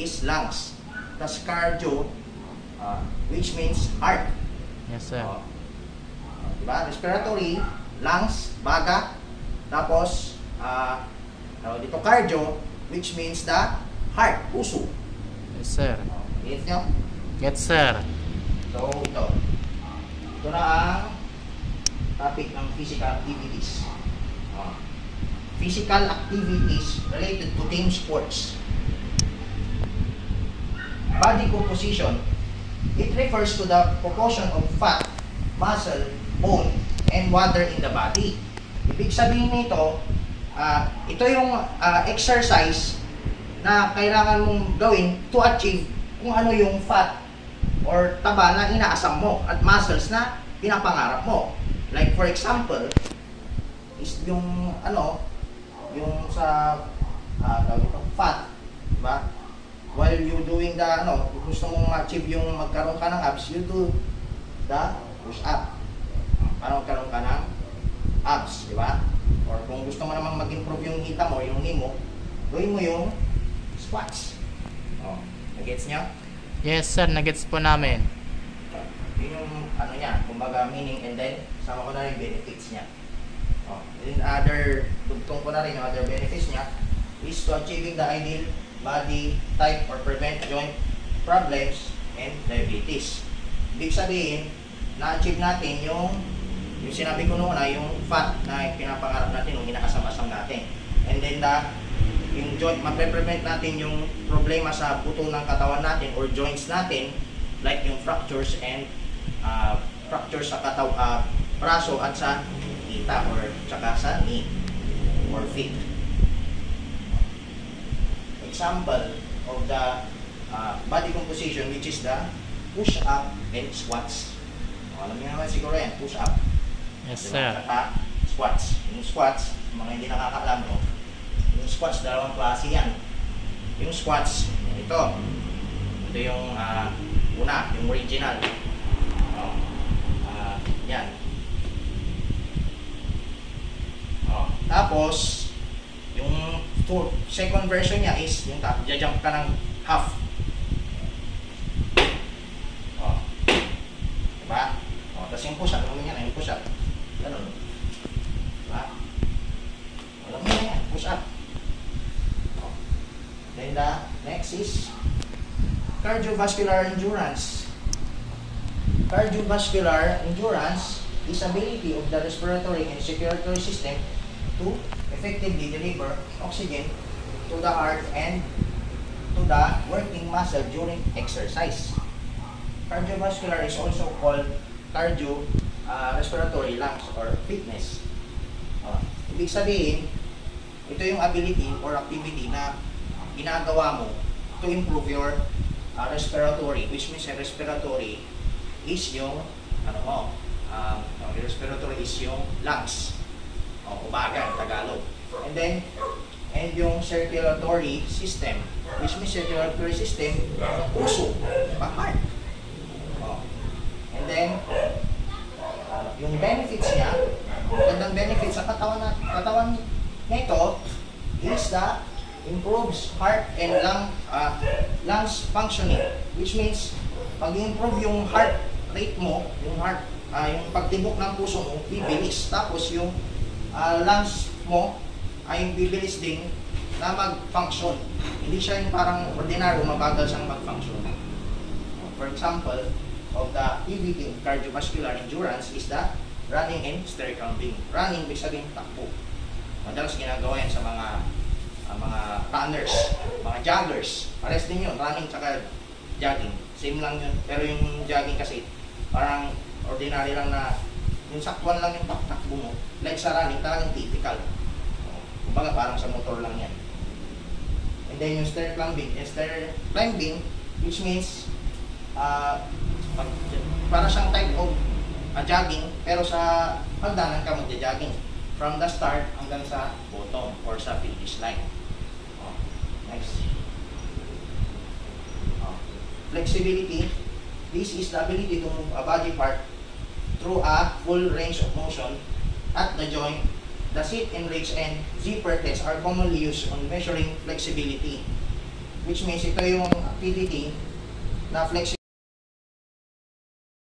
is lungs. Tas cardio, which means heart. Yes, sir. Diba? Respiratory, lungs, baga. Tapos, dito cardio, which means the heart, puso. Yes, sir. Get nyo? Yes, sir. So, ito. Ito na ang topic ng physical activities. Physical activities related to team sports. Body composition, it refers to the proportion of fat, muscle, bone, and water in the body. Ibig sabihin nito, ito yung exercise na kailangan mong gawin to achieve kung ano yung fat or taba na inaasam mo at muscles na pinapangarap mo. Like for example, is yung yung sa fat, diba? While you doing the gusto mong ma-achieve yung magkaroon ka ng abs, you do the push up para magkaroon ka ng abs, diba? Or kung gusto mo namang mag-improve yung hita mo, yung knee mo, gawin mo yung squats. Nagets niya? Yes, sir. Nagets po namin. Yun yung niya, kumbaga meaning, and then sama ko na rin benefits niya. And other, tugtong ko na rin yung other benefits niya is to achieving the ideal body type or prevent joint problems and diabetes. Ibig sabihin, na-achieve natin yung sinabi ko noon yung fat na pinapangarap natin, yung inaasam-asam natin. And then yung joint, mapre-prevent natin yung problema sa buto ng katawan natin or joints natin, like yung fractures and fractures sa braso at sa hita or tsaka sa knee or feet. Example of the body composition, which is the push-up and squats. Alam niyo naman siguro yan, push-up. Yes, diba? sir. Saka squats. Yung squats, mga hindi nakakaalam, yung squats, dalawang klase yan. Yung squats, ito yung una, yung original. Yan. Tapos, yung second version niya is yung jump ka ng half. Diba? Tapos yung push-up, alam mo yan, yung push-up. Ganun. Diba? Alam mo yan, push-up. Then the next is cardiovascular endurance. Cardiovascular endurance is ability of the respiratory and circulatory system to effectively deliver oxygen to the heart and to the working muscle during exercise. Cardiovascular is also called respiratory lungs or fitness. Ibig sabihin, ito yung ability or activity na ginagawa mo to improve your respiratory, which means respiratory is yung respiratory is yung lungs. Ubaga, Tagalog. And yung circulatory system, which means circulatory system, puso, heart. And then, yung benefits niya, magandang benefits sa katawan nito is the improves heart and lungs functioning, which means pag-improve yung heart rate mo, yung pagtibok ng puso mo, bibilis. Tapos yung lungs mo ay bibilis din na mag-function. Hindi siya yung parang ordinaryo, mabagal siyang mag-function. For example, of the activity of cardiovascular endurance is the running and stair climbing. Running, ibig sabihin takbo. Madalas ginagawa yan sa mga runners, mga joggers. Pares din yun, running tsaka jogging. Same lang yun. Pero yung jogging kasi, parang ordinary lang na yung saktuan lang yung takbo mo. Like sa running, talagang typical. Kumbaga parang sa motor lang yan. And then yung stair climbing. Yung stair climbing, which means para siyang type of jogging, pero sa hagdanan ka magja-jogging from the start hanggang sa bottom or sa finish line. Next. Flexibility. This is the ability to move a body part through a full range of motion at the joint. The sit and reach and zipper test are commonly used on measuring flexibility. which means ito yung PDT na flexible